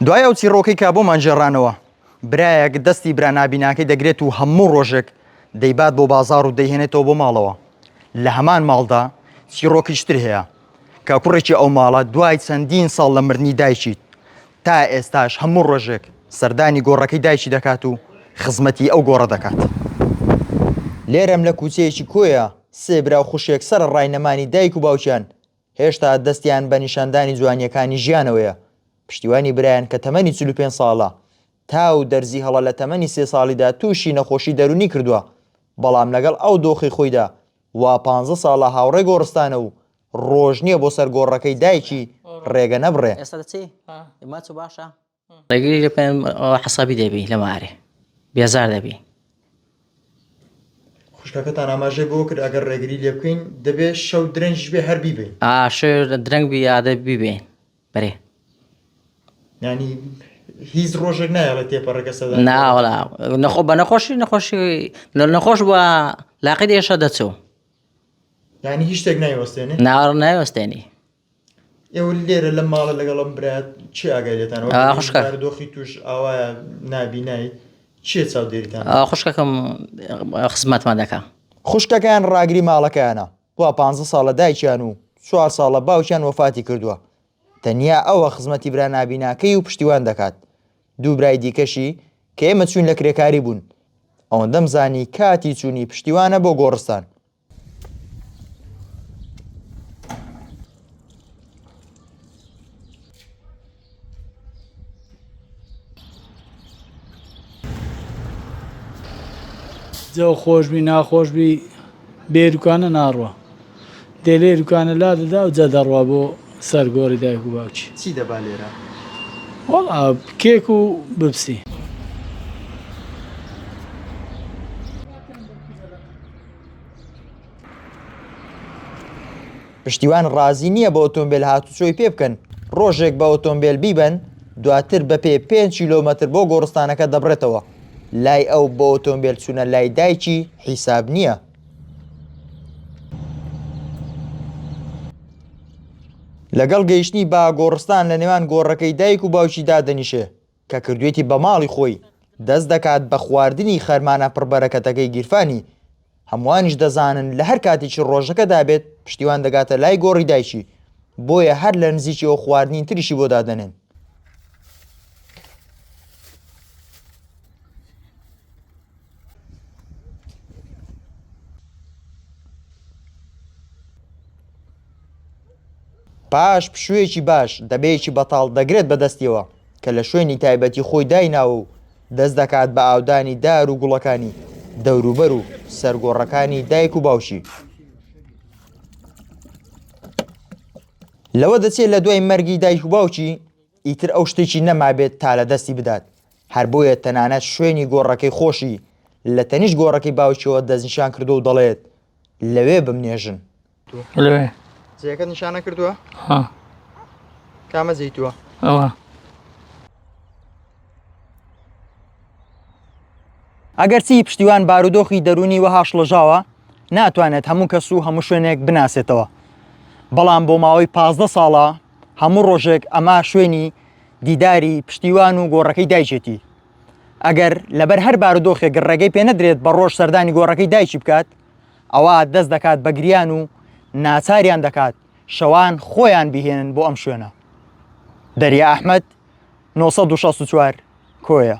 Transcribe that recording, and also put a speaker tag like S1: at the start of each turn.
S1: دوای ئەو چیرۆکەی کا بۆمان جێڕانەوە برایەک دەستی برانابیناکەی دەگرێت و هەموو ڕۆژێک دەیبات بۆ بازار و دەیهێنێتەوە بۆ ماڵەوە. لە هەمان ماڵدا چیرۆکیشتر هەیە کە کوڕێکی ئەو ماڵە دوای چەندین ساڵ لە مردنی دایکیت تا ئێستاش هەموو ڕۆژێک سەردانی گۆڕەکەی دایکی دەکات و خزمەتی ئەو گۆڕە دەکات. لێرەم لە کوچەیەکی کۆیە سێ برا و خوشێک سەر ڕاینەمانی دایک و باوکیان هێشتا دەستیان بە نیشاندانی جوانیەکانی ژیانەوەیە. پشتیوانی برایان کە تەمەنی 45 ساڵە تا و دەرزی هەڵە لە تەمەنی 3 ساڵیدا تووشی نەخۆشی دەرونی کردووە، بەڵام لەگەڵ ئەو دۆخی خۆیدا وا 15 ساڵە هاوڕێ گۆڕستانە و ڕۆژ نییە بۆ سەر گۆڕەکەی دایکی ڕێگە نەبڕێ.
S2: ئێستا دەچی ماچ باشە ڕێگری لە پێم حەسابی دەبی لە مارێ بێزار دەبی.
S1: خوشکەکەتان ئاماژەی بۆ کرد ئەگەر ڕێگری لێ بکەین دەبێت شەو درەنج بێ هەر بیبێ.
S2: شێر درەنگ بی یادە بیبێن بەرێ.
S1: ینی هیچ ڕۆژێک نایە لە تێپەڕەکە سەدا
S2: ناوەڵا نەخۆ بە نەخۆشی لە نەخۆش بووە لاقی دێشە دەچوو.
S1: ینی هیچ شتێک نایوەستێنێ؟
S2: ناوەڕ نایوەستێنی.
S1: ئێوە لێرە لە ماڵە لەگەڵم برات چی ئاگای لێتانەوە دۆخی توش ئاوایە نابینایی چیە چاودێریتان؟
S2: خوشکەکەم خزمەتمان دەکا.
S1: خوشکەکەیان ڕاگری ماڵەکەیانە وا 15 ساڵە دایکیان و 4 ساڵە باوکیان وەفاتی کردووە. تەنیا ئەوە خزمەتی برا نابیناکەی و پشتیوان دەکات. دوو برای دیکەشی کە ئێمە چوون لە کرێکاری بوون ئەوەندەم زانی کاتی چوونی پشتیوانە بۆ گۆڕستان.
S3: جەو خۆشبی ناخۆشبی بێروکانە ناڕوە دێلێروکانە لا دەدا و جە دەڕوا بۆ سەرگۆڕی دایک و باوکی.
S1: چی دەبا لێرە؟
S3: وەڵا کێک و ببسی.
S1: پشتیوان ڕازی نییە بە ئۆتۆمبیل هاتوچۆی پێ بکەن ڕۆژێک بە ئۆتۆمبیل بیبن دواتر بە پێ 5 کیلۆمەتر بۆ گۆڕستانەکە دەبڕێتەوە. لای ئەو بۆ ئۆتۆمبیل چوونە لای دایکی حیساب نییە. لەگەڵ گەیشتنی با گۆڕستان لە نێوان گۆڕەکەی دایک و باوکیدا دەنیشێ کە کردوێتی بە ماڵی خۆی دەست دەکات بە خواردنی خەرمانە پڕبەرەکەتەکەی گیرفانی. هەمووانیش دەزانن لە هەر کاتێکی ڕۆژەکەدا بێت پشتیوان دەگاتە لای گۆڕی دایکی بۆیە هەر لە نزیکی ئەو خواردنی تریشی بۆ دادەنێن. پاش پشوویەکی باش دەبەیەکی بەتاڵ دەگرێت بەدەستیەوە کە لە شوێنی تایبەتی خۆی دایناوە و دەست دەکات بە ئاودانی دار و گوڵەکانی دەوروبەر و سەرگۆڕەکانی دایک و باوشی. لەوە دەچێت لە دوای مەرگی دایک و باوکی ئیتر ئەو شتێکی نەمابێت تا لە دەستی بدات. هەر بۆیە تەنانەت شوێنی گۆڕەکەی خۆشی لە تەنیش گۆڕەکەی باوکیەوە دەستنیشان کردو و دەڵێت لەوێ بمنێژن.
S3: لەوێ
S1: جێەکە نیشانە کردووە؟ کامە جەیتووە؟
S3: ئەوە
S1: ئەگەرچی پشتیوان بارودۆخی دەرونی وەها شڵەژاوە ناتوانێت هەموو کەس و هەموو شوێنێک بناسێتەوە، بەڵام بۆ ماوەی 15 ساڵە هەموو ڕۆژێک ئەما شوێنی دیداری پشتیوان و گۆڕەکەی دایکێتی. ئەگەر لەبەر هەر بارودۆخێک ڕێگەی پێ نەدرێت بە ڕۆژ سەردانی گۆڕەکەی دایکی بکات ئەوە دەست دەکات بە گریان و ناچاریان دەکات شەوان خۆیان بهێنن بۆ ئەم شوێنە. دەریا ئەحمەد 964 کۆیە.